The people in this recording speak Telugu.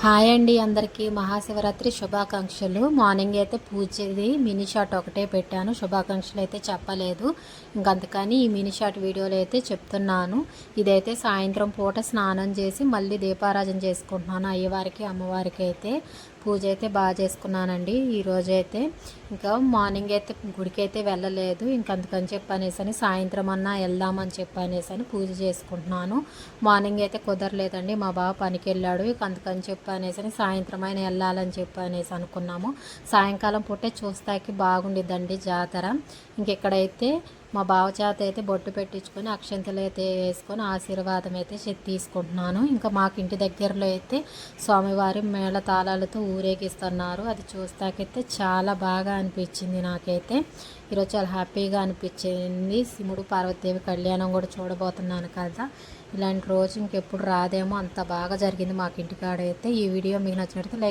హాయ్ అండి, అందరికీ మహాశివరాత్రి శుభాకాంక్షలు. మార్నింగ్ అయితే పూజది మినీ షాట్ ఒకటే పెట్టాను, శుభాకాంక్షలు అయితే చెప్పలేదు. ఇంకంతకని ఈ మినీ షాట్ వీడియోలో అయితే చెప్తున్నాను. ఇదైతే సాయంత్రం పూట స్నానం చేసి మళ్ళీ దీపారాధన చేసుకుంటున్నాను. అయ్యవారికి అమ్మవారికి అయితే పూజ అయితే బాగా చేసుకున్నానండి ఈరోజైతే. ఇంకా మార్నింగ్ అయితే గుడికి అయితే వెళ్ళలేదు, ఇంకందుకని చెప్పనేసని సాయంత్రం అన్నా వెళ్దామని చెప్పనేసని పూజ చేసుకుంటున్నాను. మార్నింగ్ అయితే కుదరలేదండి, మా బావ పనికి వెళ్ళాడు. ఇక అందుకని చెప్పనేసని సాయంత్రం అయినా వెళ్ళాలని చెప్పనేసి అనుకున్నాము. సాయంకాలం పూటే చూస్తాకి బాగుండిద్దండి జాతర. ఇంకెక్కడైతే మా బావ చేత అయితే బొట్టు పెట్టించుకొని అక్షంతలు అయితే వేసుకొని ఆశీర్వాదం అయితే తీసుకుంటున్నాను. ఇంకా మాకు ఇంటి దగ్గరలో అయితే స్వామివారి మేళ తాళాలతో ఊరేగిస్తున్నారు. అది చూస్తాకైతే చాలా బాగా అనిపించింది నాకైతే. ఈరోజు చాలా హ్యాపీగా అనిపించింది. శివుడు పార్వతీదేవి కళ్యాణం కూడా చూడబోతున్నాను కదా. ఇలాంటి రోజు ఇంకెప్పుడు రాదేమో, అంత బాగా జరిగింది మాకు ఇంటికాడైతే. ఈ వీడియో మీకు నచ్చినట్లయితే లైక్